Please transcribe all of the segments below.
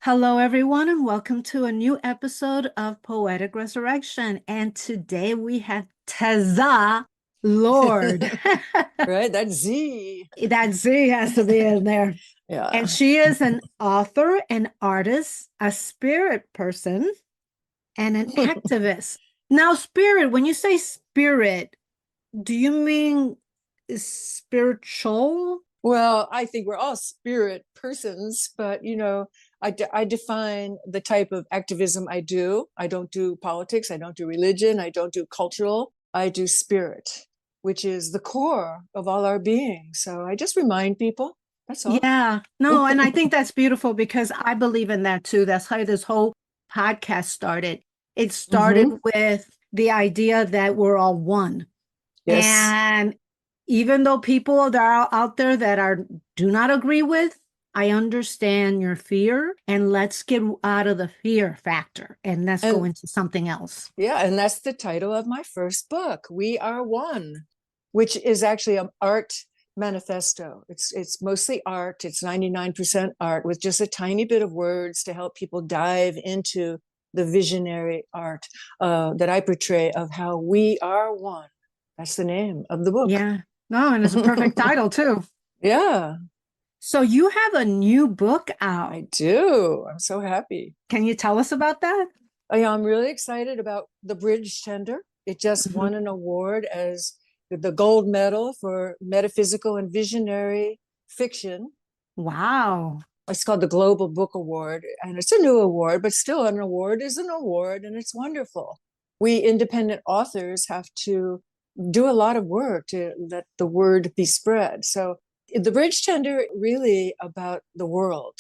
Hello, everyone, and welcome to a new episode of Poetic Resurrection. And today we have TeZa Lord. Right? That Z. That Z has to be in there. And Yeah. she is an author, an artist, a spirit person, and an activist. Now, spirit, when you say spirit, do you mean spiritual? Well, I think we're all spirit persons, but I define the type of activism I do. I don't do politics. I don't do religion. I don't do cultural. I do spirit, which is the core of all our being. So I just remind people. That's all. Yeah, no, and I think that's beautiful because I believe in that too. That's how this whole podcast started. It started Hmm. with the idea that we're all one. Yes. And even though people that are out there that are do not agree with, I understand your fear and let's get out of the fear factor and let's go And into something else. yeah, and that's the title of my first book, We Are One, which is actually an art manifesto. It's mostly art. It's 99% art with just a tiny bit of words to help people dive into the visionary art that I portray of how we are one. That's the name of the book. Yeah. No, and it's a perfect title too. Yeah, So you have a new book out. I do. I'm so happy. Can you tell us about that? I'm really excited about the Bridge Tender. It just Mhm. won an award as the gold medal for metaphysical and visionary fiction. Wow. It's called the Global Book Award, and it's a new award, but still, an award is an award, and it's wonderful. We independent authors have to do a lot of work to let the word be spread. So the Bridge Tender really about the world,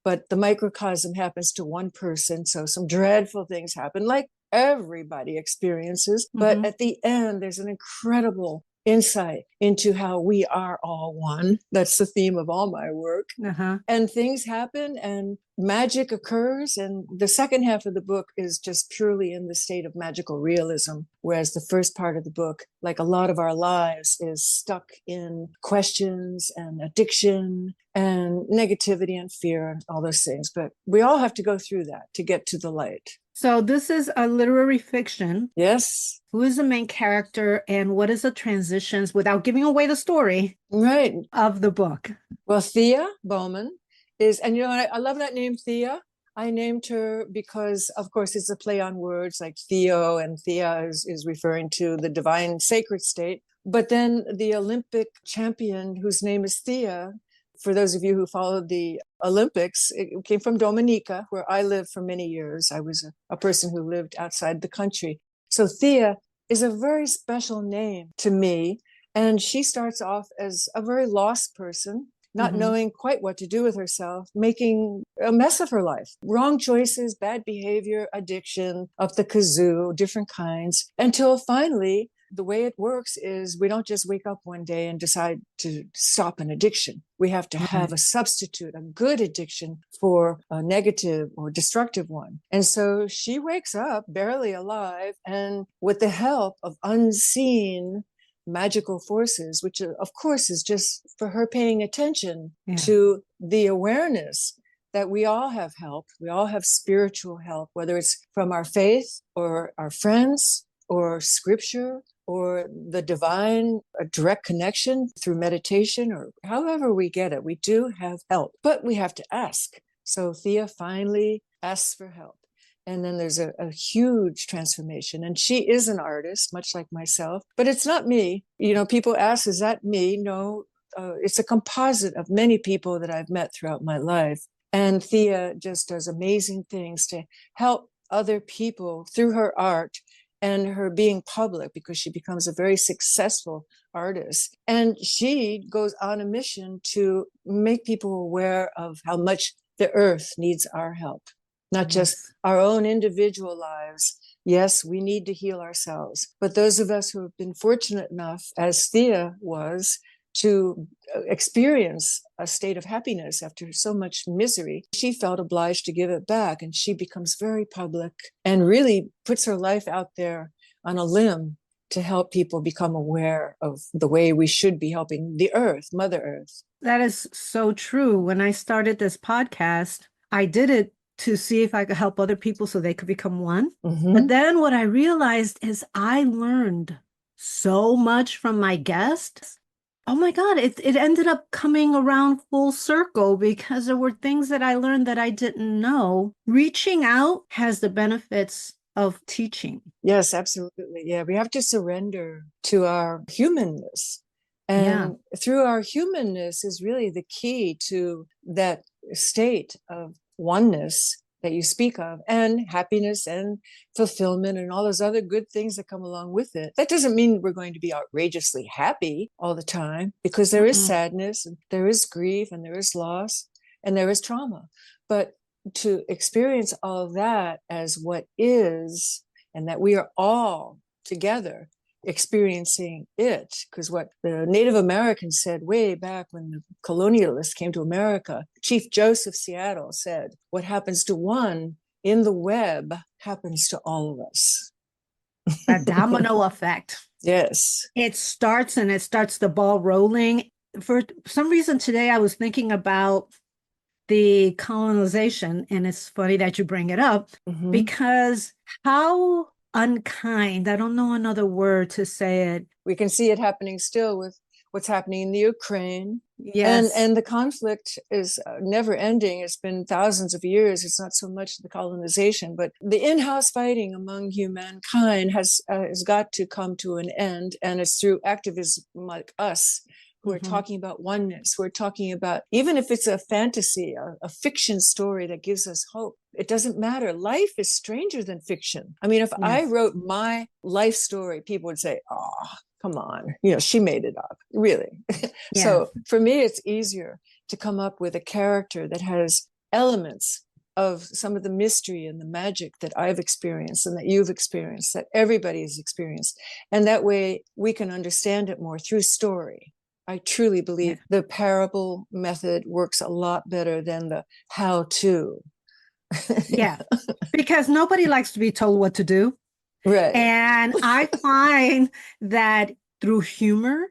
but the microcosm happens to one person. So some dreadful things happen, like everybody experiences. But Mhm. at the end, there's an incredible insight into how we are all one. That's the theme of all my work. Uh-huh. And things happen and magic occurs. And the second half of the book is just purely in the state of magical realism. Whereas the first part of the book, like a lot of our lives, is stuck in questions and addiction and negativity and fear and all those things. But we all have to go through that to get to the light. So this is a literary fiction. Yes. Who is the main character and what is the transitions without giving away the story Right. of the book? Well, Thea Bowman is, and I love that name, Thea. I named her because, of course, it's a play on words like Theo, and Thea is referring to the divine sacred state. But then the Olympic champion, whose name is Thea, for those of you who followed the Olympics, it came from Dominica, where I lived for many years. I was a person who lived outside the country. So Thea is a very special name to me. And she starts off as a very lost person, not Mm-hmm. knowing quite what to do with herself, making a mess of her life. Wrong choices, bad behavior, addiction, up the kazoo, different kinds, until finally, the way it works is we don't just wake up one day and decide to stop an addiction. We have to have Right. a substitute, a good addiction for a negative or destructive one. And so she wakes up barely alive and with the help of unseen magical forces, which of course is just for her paying attention Yeah. to the awareness that we all have help. We all have spiritual help, whether it's from our faith or our friends or scripture or the divine, a direct connection through meditation or however we get it. We do have help, but we have to ask. So Thea finally asks for help. And then there's a huge transformation. And she is an artist, much like myself, but it's not me. People ask, is that me? No, it's a composite of many people that I've met throughout my life. And Thea just does amazing things to help other people through her art and her being public because she becomes a very successful artist. And she goes on a mission to make people aware of how much the earth needs our help, not just Yes. our own individual lives. Yes, we need to heal ourselves. But those of us who have been fortunate enough, as Thea was, to experience a state of happiness after so much misery, she felt obliged to give it back. And she becomes very public and really puts her life out there on a limb to help people become aware of the way we should be helping the earth, Mother Earth. That is so true. When I started this podcast, I did it to see if I could help other people so they could become one. Mm-hmm. But then what I realized is I learned so much from my guests. Oh my God, it ended up coming around full circle because there were things that I learned that I didn't know. Reaching out has the benefits of teaching. Yes, absolutely. Yeah, we have to surrender to our humanness. Yeah. And through our humanness is really the key to that state of oneness that you speak of, and happiness and fulfillment and all those other good things that come along with it. That doesn't mean we're going to be outrageously happy all the time, because there is sadness and there is grief and there is loss and there is trauma. But to experience all of that as what is, and that we are all together experiencing it, because what the Native Americans said way back when the colonialists came to America, Chief Joseph Seattle said, what happens to one in the web happens to all of us. A domino effect. Yes. It starts the ball rolling. For some reason today, I was thinking about the colonization, and it's funny that you bring it up, because how unkind, I don't know another word to say it. We can see it happening still with what's happening in the Ukraine. Yes. And the conflict is never ending. It's been thousands of years. It's not so much the colonization, but the in-house fighting among humankind has got to come to an end. And it's through activism like us who are talking about oneness. We're talking about, even if it's a fantasy, a fiction story that gives us hope, it doesn't matter. Life is stranger than fiction. I mean, if I wrote my life story, people would say, oh, come on, she made it up, really. So for me, it's easier to come up with a character that has elements of some of the mystery and the magic that I've experienced and that you've experienced, that everybody has experienced. And that way we can understand it more through story. I truly believe the parable method works a lot better than the how-to. Yeah, because nobody likes to be told what to do. Right. And I find that through humor,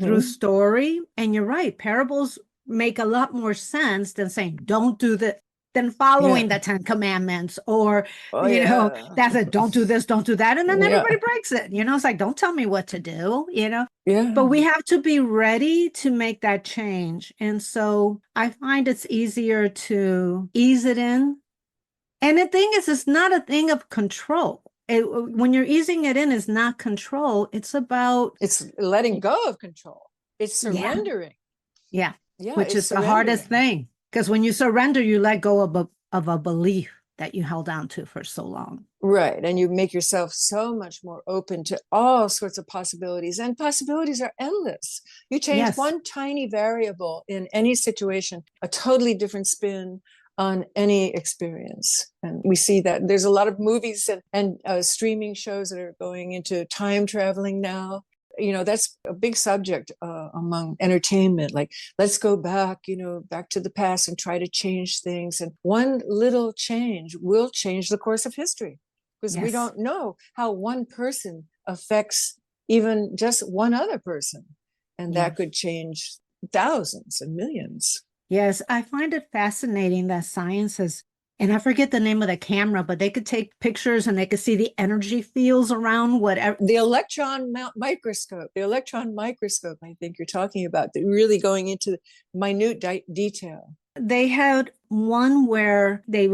through story, and you're right, parables make a lot more sense than saying, don't do that, than following the 10 commandments, or, that's it, don't do this, don't do that. And then everybody breaks it. It's like, don't tell me what to do, But we have to be ready to make that change. And so I find it's easier to ease it in. And the thing is, it's not a thing of control. When you're easing it in, it's not control. It's letting go of control. It's surrendering. Yeah. Which is the hardest thing. Because when you surrender, you let go of a belief that you held on to for so long. Right. And you make yourself so much more open to all sorts of possibilities. And possibilities are endless. You change one tiny variable in any situation, a totally different spin on any experience. And we see that there's a lot of movies and streaming shows that are going into time traveling now. That's a big subject among entertainment. Like, let's go back, back to the past and try to change things. And one little change will change the course of history, because we don't know how one person affects even just one other person. And that could change thousands and millions. Yes, I find it fascinating that science has, and I forget the name of the camera, but they could take pictures and they could see the energy fields around whatever. The electron microscope, I think you're talking about, really going into minute detail. They had one where they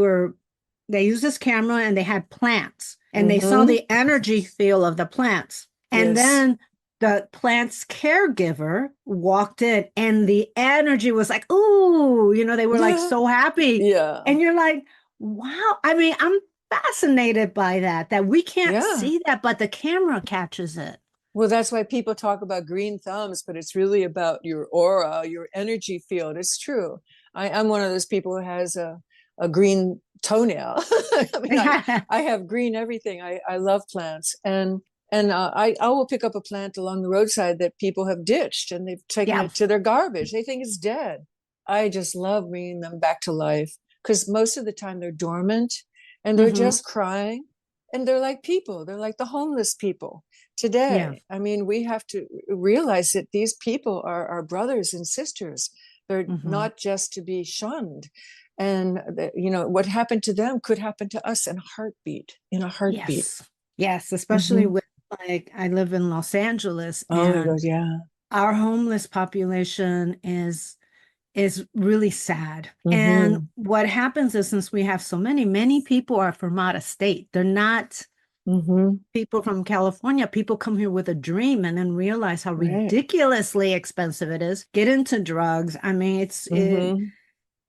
used this camera and they had plants and they saw the energy field of the plants. And then the plant's caregiver walked in and the energy was like, ooh, they were like so happy. Yeah. And you're like, wow. I mean, I'm fascinated by that we can't see that, but the camera catches it. Well, that's why people talk about green thumbs, but it's really about your aura, your energy field. It's true. I'm one of those people who has a green toenail. I mean, I have green everything. I love plants. And I will pick up a plant along the roadside that people have ditched and they've taken it to their garbage. They think it's dead. I just love bringing them back to life, because most of the time they're dormant and they're just crying, and they're like people. They're like the homeless people today. I mean, we have to realize that these people are our brothers and sisters. They're not just to be shunned. And what happened to them could happen to us in a heartbeat. Yes, especially Mm-hmm. with, like, I live in Los Angeles, Oh my God, and yeah. our homeless population is really sad. And Mm-hmm. what happens is, since we have so many people are from out of state. They're not Mm-hmm. people from California. People come here with a dream and then realize how Right. ridiculously expensive it is. Get into drugs. I mean, Mm-hmm.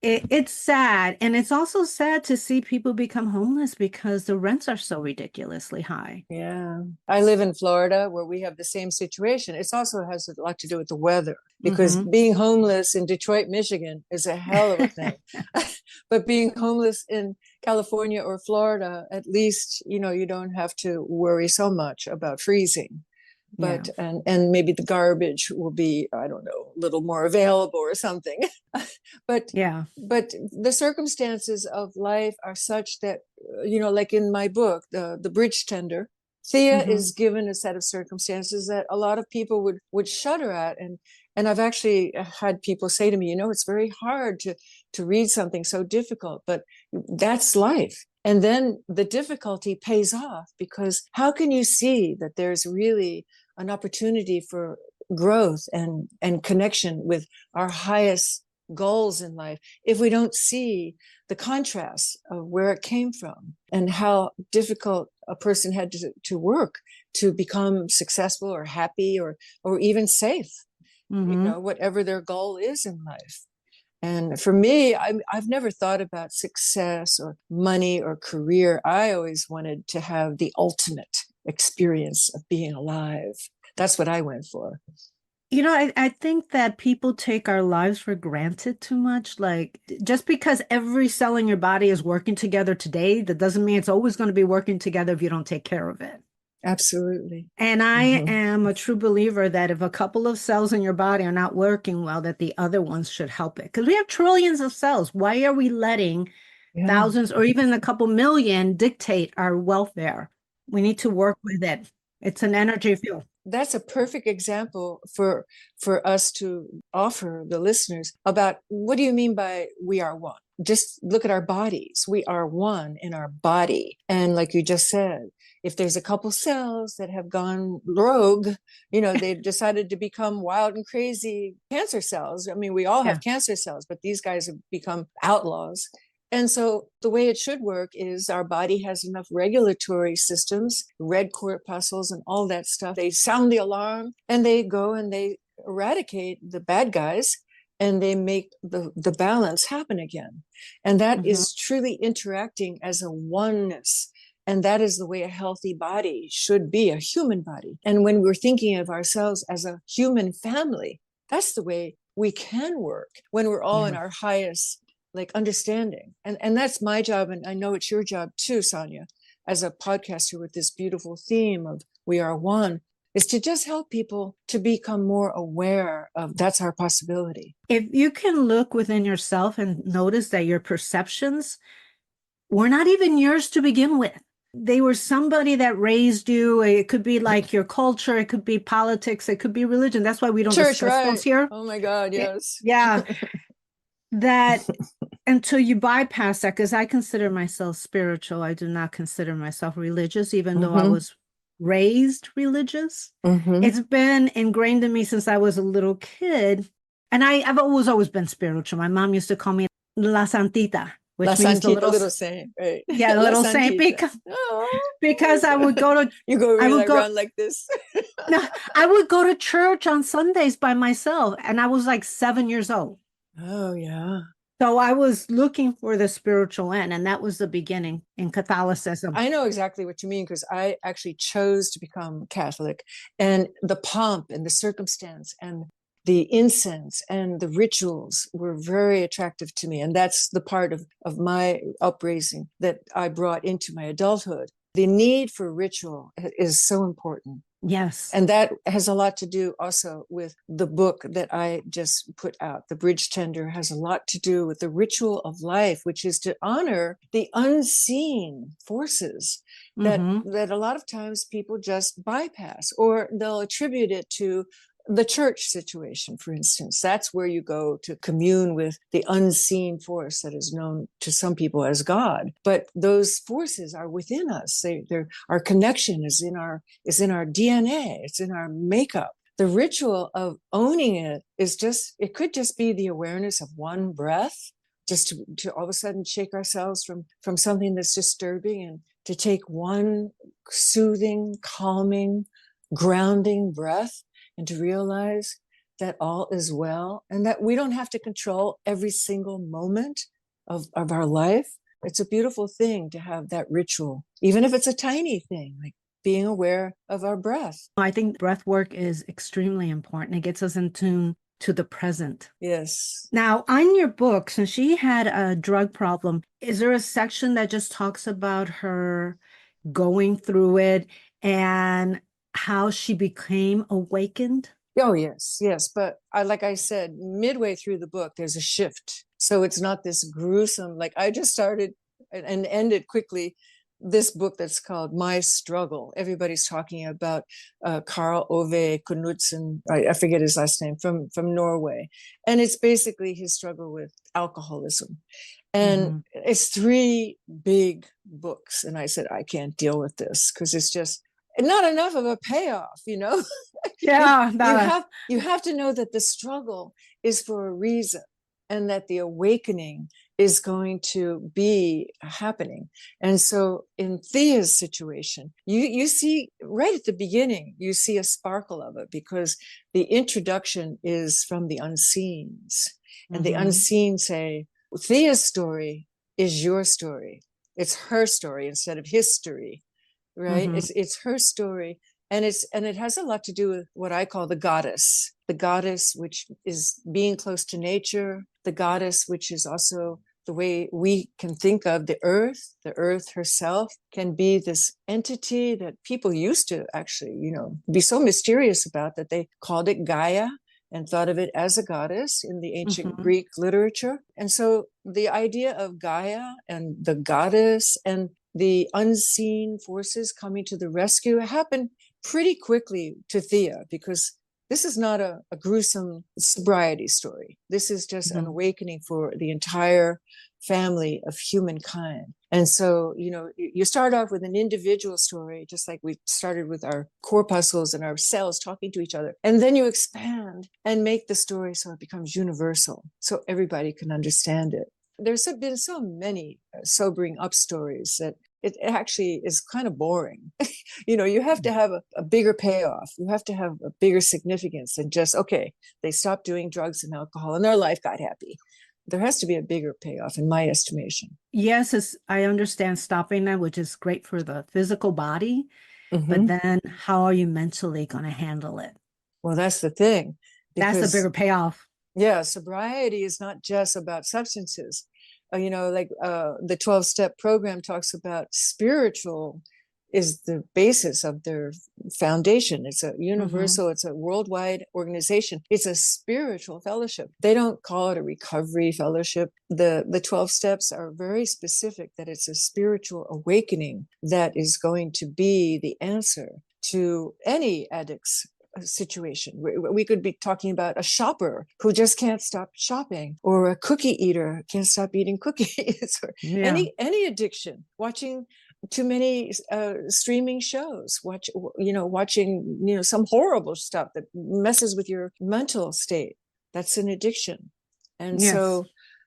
it's sad. And it's also sad to see people become homeless because the rents are so ridiculously high. Yeah. I live in Florida where we have the same situation. It also has a lot to do with the weather, because Mm-hmm. being homeless in Detroit, Michigan is a hell of a thing. But being homeless in California or Florida, at least, you don't have to worry so much about freezing. Yeah. And maybe the garbage will be, I don't know, a little more available or something. but Yeah. but the circumstances of life are such that, like in my book, the bridge tender, Thea Mm-hmm. is given a set of circumstances that a lot of people would shudder at. And I've actually had people say to me, it's very hard to read something so difficult, but that's life. And then the difficulty pays off, because how can you see that there's really an opportunity for growth and connection with our highest goals in life if we don't see the contrast of where it came from and how difficult a person had to work to become successful or happy or even safe, Mm-hmm. whatever their goal is in life. And for me, I've never thought about success or money or career. I always wanted to have the ultimate experience of being alive. That's what I went for. I think that people take our lives for granted too much. Like, just because every cell in your body is working together today, that doesn't mean it's always going to be working together if you don't take care of it. Absolutely. And I Mm-hmm. am a true believer that if a couple of cells in your body are not working well, that the other ones should help it. Because we have trillions of cells. Why are we letting Yeah. thousands or even a couple million dictate our welfare? We need to work with it. It's an energy field. That's a perfect example for us to offer the listeners about what do you mean by we are one? Just look at our bodies. We are one in our body. And like you just said, if there's a couple cells that have gone rogue, they've decided to become wild and crazy cancer cells. I mean, we all have cancer cells, but these guys have become outlaws. And so the way it should work is our body has enough regulatory systems, red corpuscles and all that stuff. They sound the alarm and they go and they eradicate the bad guys and they make the balance happen again. And that is truly interacting as a oneness. And that is the way a healthy body should be, a human body. And when we're thinking of ourselves as a human family, that's the way we can work, when we're all in our highest understanding. And that's my job. And I know it's your job too, Sonia, as a podcaster with this beautiful theme of we are one, is to just help people to become more aware of that's our possibility. If you can look within yourself and notice that your perceptions were not even yours to begin with. They were somebody that raised you. It could be like your culture. It could be politics. It could be religion. That's why we don't discuss those here. Oh my God, yes. Yeah. That until you bypass that, because I consider myself spiritual. I do not consider myself religious, even though I was raised religious. It's been ingrained in me since I was a little kid. And I've always been spiritual. My mom used to call me La Santita, which La means Santita, the little saint, right? Yeah, the little saint, because I would go to around like this. No, I would go to church on Sundays by myself, and I was like 7 years old. Oh, yeah. So I was looking for the spiritual end, and that was the beginning in Catholicism. I know exactly what you mean, because I actually chose to become Catholic, and the pomp and the circumstance and the incense and the rituals were very attractive to me. And that's the part of my upraising that I brought into my adulthood. The need for ritual is so important. Yes. And that has a lot to do also with the book that I just put out. The Bridge Tender has a lot to do with the ritual of life, which is to honor the unseen forces that a lot of times people just bypass, or they'll attribute it to the church situation, for instance, that's where you go to commune with the unseen force that is known to some people as God. But those forces are within us. Our connection is in our DNA. It's in our makeup. The ritual of owning it is it could just be the awareness of one breath, just to all of a sudden shake ourselves from something that's disturbing, and to take one soothing, calming, grounding breath, and to realize that all is well and that we don't have to control every single moment of our life. It's a beautiful thing to have that ritual, even if it's a tiny thing, like being aware of our breath. I think breath work is extremely important. It gets us in tune to the present. Yes. Now, on your book, since she had a drug problem, is there a section that just talks about her going through it and how she became awakened? Oh, yes, yes. But like I said, midway through the book, there's a shift. So it's not this gruesome, like I just started and ended quickly this book that's called My Struggle. Everybody's talking about Karl Ove Knudsen, I forget his last name, from Norway. And it's basically his struggle with alcoholism. And it's 3 big books. And I said, I can't deal with this because it's just not enough of a payoff, Yeah. you have to know that the struggle is for a reason, and that the awakening is going to be happening. And so in Thea's situation, you see right at the beginning, you see a sparkle of it, because the introduction is from the unseens. And the unseen say, Thea's story is your story. It's her story instead of history, right? It's her story. And it has a lot to do with what I call the goddess, which is being close to nature, the goddess, which is also the way we can think of the earth herself can be this entity that people used to actually, be so mysterious about, that they called it Gaia and thought of it as a goddess in the ancient Greek literature. And so the idea of Gaia and the goddess and the unseen forces coming to the rescue happened pretty quickly to Thea, because this is not a gruesome sobriety story. This is just an awakening for the entire family of humankind. And so, you start off with an individual story, just like we started with our corpuscles and our cells talking to each other. And then you expand and make the story so it becomes universal, so everybody can understand it. There's been so many sobering up stories that it actually is kind of boring. You have to have a bigger payoff. You have to have a bigger significance than just, okay, they stopped doing drugs and alcohol and their life got happy. There has to be a bigger payoff, in my estimation. Yes, I understand stopping that, which is great for the physical body. But then how are you mentally going to handle it? Well, that's the thing. That's a bigger payoff. Yeah, sobriety is not just about substances. The 12-step program talks about spiritual is the basis of their foundation. It's a universal, it's a worldwide organization. It's a spiritual fellowship. They don't call it a recovery fellowship. The 12 steps are very specific that it's a spiritual awakening that is going to be the answer to any addict's situation. We could be talking about a shopper who just can't stop shopping, or a cookie eater can't stop eating cookies, or any addiction, watching too many streaming shows, watching some horrible stuff that messes with your mental state. That's an addiction. And so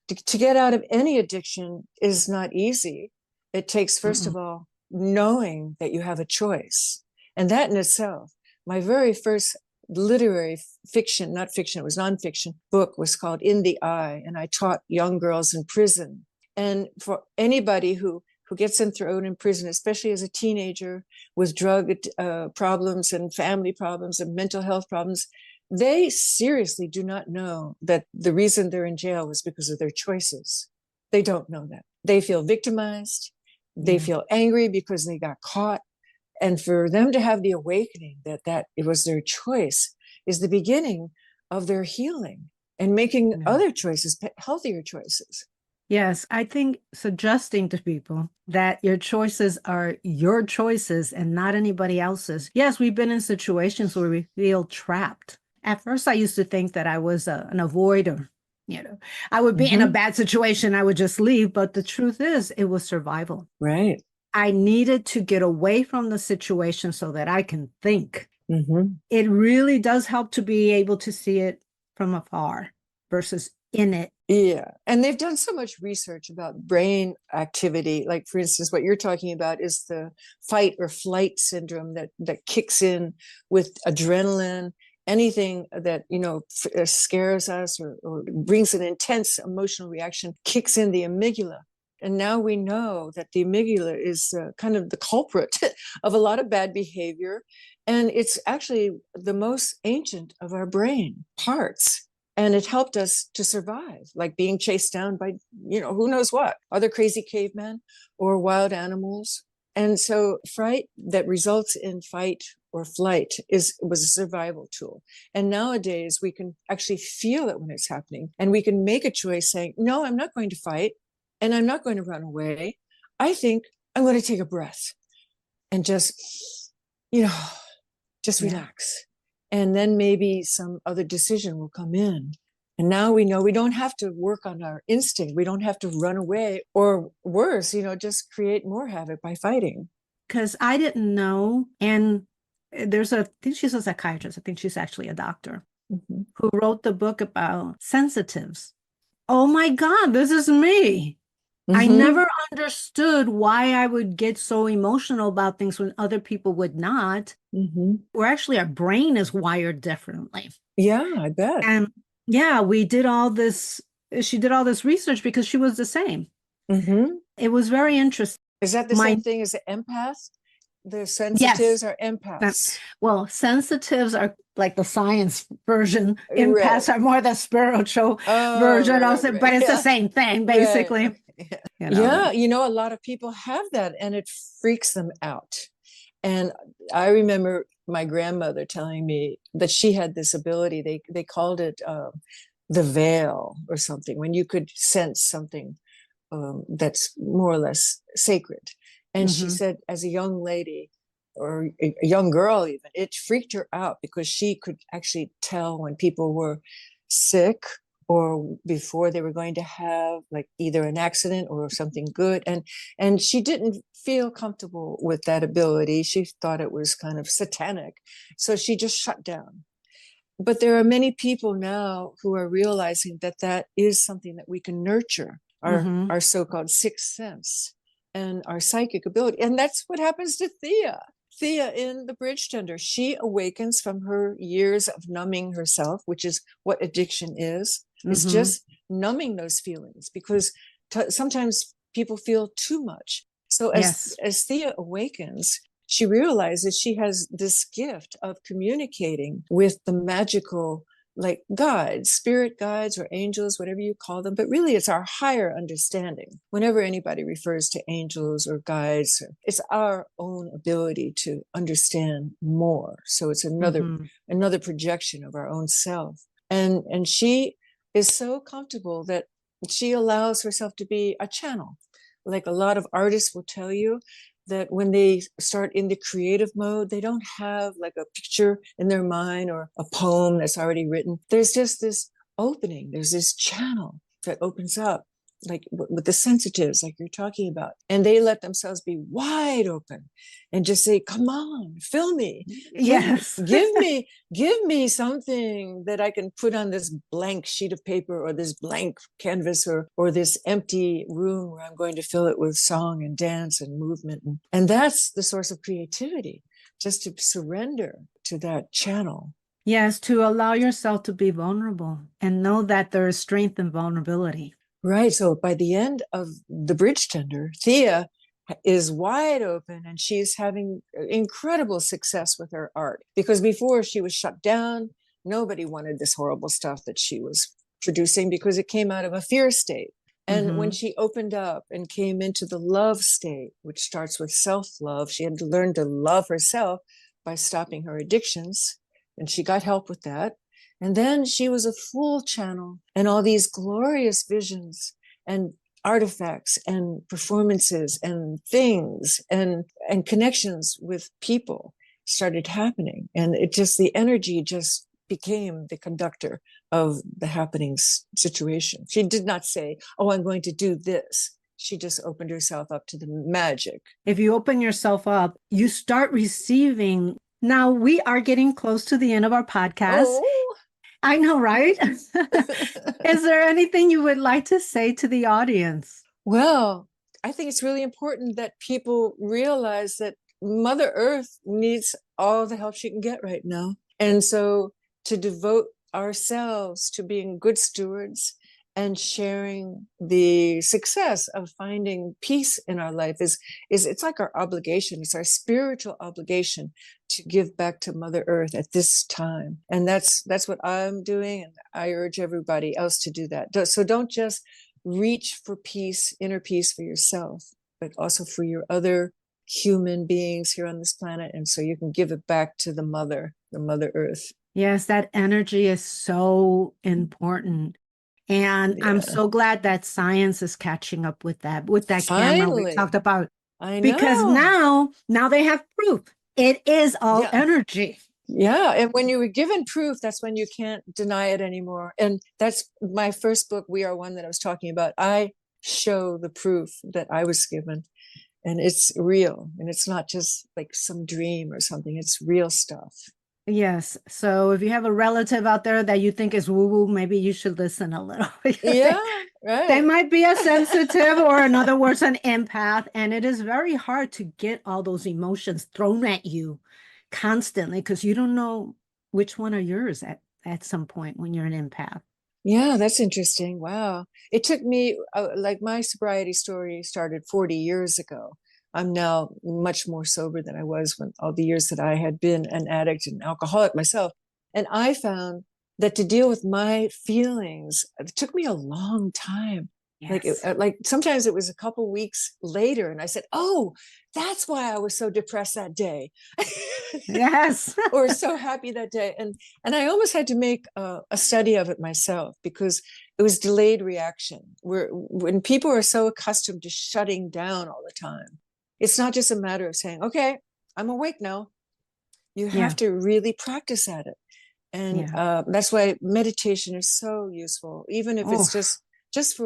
to get out of any addiction is not easy. It takes, first of all, knowing that you have a choice. And that in itself, my very first literary fiction, not fiction, it was nonfiction book, was called In the Eye. And I taught young girls in prison. And for anybody who gets thrown in prison, especially as a teenager with drug problems and family problems and mental health problems, they seriously do not know that the reason they're in jail is because of their choices. They don't know that. They feel victimized. They feel angry because they got caught. And for them to have the awakening that it was their choice is the beginning of their healing and making other choices, healthier choices. Yes, I think suggesting to people that your choices are your choices and not anybody else's. Yes, we've been in situations where we feel trapped. At first, I used to think that I was an avoider. I would be in a Mm-hmm. bad situation, I would just leave. But the truth is, it was survival. Right. I needed to get away from the situation so that I can think. Mm-hmm. It really does help to be able to see it from afar versus in it. Yeah. And they've done so much research about brain activity. Like, for instance, what you're talking about is the fight or flight syndrome that kicks in with adrenaline. Anything that, scares us or brings an intense emotional reaction kicks in the amygdala. And now we know that the amygdala is kind of the culprit of a lot of bad behavior. And it's actually the most ancient of our brain parts. And it helped us to survive, like being chased down by, who knows what, other crazy cavemen or wild animals. And so fright that results in fight or flight was a survival tool. And nowadays we can actually feel it when it's happening. And we can make a choice saying, no, I'm not going to fight and I'm not going to run away. I think I'm going to take a breath and just relax. And then maybe some other decision will come in. And now we know we don't have to work on our instinct. We don't have to run away or worse, just create more havoc by fighting. Because I didn't know. And I think she's a psychiatrist. I think she's actually a doctor who wrote the book about sensitives. Oh my God, this is me. I never understood why I would get so emotional about things when other people would not. Where actually our brain is wired differently. Yeah, I bet. And yeah, we did all this. She did all this research because she was the same. It was very interesting. Is that the same thing as an empath? The sensitives are empaths. Well, sensitives are like the science version. Empaths are more the spiritual version. But it's the same thing, basically. Yeah, a lot of people have that and it freaks them out. And I remember my grandmother telling me that she had this ability. They called it the veil or something, when you could sense something that's more or less sacred. And she said, as a young lady or a young girl even, it freaked her out because she could actually tell when people were sick or before they were going to have like either an accident or something good. And she didn't feel comfortable with that ability. She thought it was kind of satanic. So she just shut down. But there are many people now who are realizing that that is something that we can nurture, our so-called sixth sense and our psychic ability. And that's what happens to Thea. Thea in The Bridge Tender, she awakens from her years of numbing herself, which is what addiction is. It's just numbing those feelings because sometimes people feel too much. So as Thea awakens, she realizes she has this gift of communicating with the magical, like guides, spirit guides or angels, whatever you call them. But really, it's our higher understanding. Whenever anybody refers to angels or guides, it's our own ability to understand more. So it's another projection of our own self. And she is so comfortable that she allows herself to be a channel. Like a lot of artists will tell you, that when they start in the creative mode, they don't have like a picture in their mind or a poem that's already written. There's just this opening. There's this channel that opens up, like with the sensitives, like you're talking about. And they let themselves be wide open and just say, come on, fill me. Yes. Give me something that I can put on this blank sheet of paper or this blank canvas or this empty room where I'm going to fill it with song and dance and movement. And that's the source of creativity, just to surrender to that channel. Yes, to allow yourself to be vulnerable and know that there is strength in vulnerability. Right. So by the end of The Bridge Tender, Thea is wide open and she's having incredible success with her art, because before she was shut down. Nobody wanted this horrible stuff that she was producing because it came out of a fear state. And when she opened up and came into the love state, which starts with self-love, she had to learn to love herself by stopping her addictions. And she got help with that. And then she was a full channel, and all these glorious visions and artifacts and performances and things and connections with people started happening. And it just, the energy just became the conductor of the happening situation. She did not say, oh, I'm going to do this. She just opened herself up to the magic. If you open yourself up, you start receiving. Now we are getting close to the end of our podcast. Oh. I know, right? Is there anything you would like to say to the audience? Well, I think it's really important that people realize that Mother Earth needs all the help she can get right now. And so to devote ourselves to being good stewards and sharing the success of finding peace in our life is it's like our obligation. It's our spiritual obligation to give back to Mother Earth at this time. And that's what I'm doing. And I urge everybody else to do that. So don't just reach for peace, inner peace for yourself, but also for your other human beings here on this planet. And so you can give it back to the Mother Earth. Yes, that energy is so important. And I'm so glad that science is catching up with that camera we talked about. I know. Because now they have proof. It is all energy. Yeah. And when you were given proof, that's when you can't deny it anymore. And that's my first book, We Are One, that I was talking about. I show the proof that I was given. And it's real. And it's not just like some dream or something. It's real stuff. Yes. So if you have a relative out there that you think is woo-woo, maybe you should listen a little. Yeah, right. They might be a sensitive or, in other words, an empath. And it is very hard to get all those emotions thrown at you constantly because you don't know which one are yours at some point when you're an empath. Yeah, that's interesting. Wow. It took me, like my sobriety story started 40 years ago. I'm now much more sober than I was when all the years that I had been an addict and alcoholic myself. And I found that to deal with my feelings, it took me a long time. Yes. Like sometimes it was a couple weeks later and I said, oh, that's why I was so depressed that day. Yes. Or so happy that day. And I almost had to make a study of it myself because it was delayed reaction. When people are so accustomed to shutting down all the time, it's not just a matter of saying, okay, I'm awake now. You have to really practice at it. And that's why meditation is so useful, even if it's just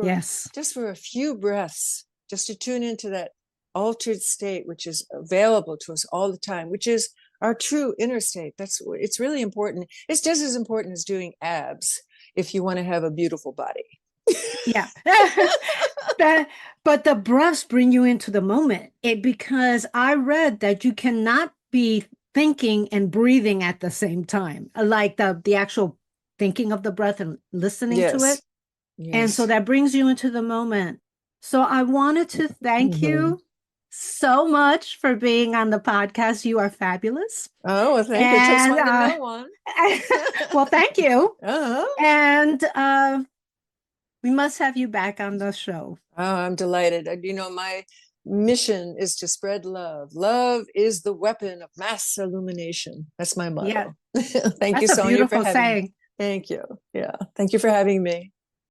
for a few breaths, just to tune into that altered state, which is available to us all the time, which is our true inner state. It's really important. It's just as important as doing abs if you want to have a beautiful body. Yeah. But the breaths bring you into the moment. Because I read that you cannot be thinking and breathing at the same time, like the actual thinking of the breath and listening to it. Yes. And so that brings you into the moment. So I wanted to thank you so much for being on the podcast. You are fabulous. Oh, well, thank you. It takes one to know one. Well, thank you. And we must have you back on the show. Oh, I'm delighted. My mission is to spread love. Love is the weapon of mass illumination. That's my motto. Yeah. Thank you, Sonia, for having me. Thank you. Yeah. Thank you for having me.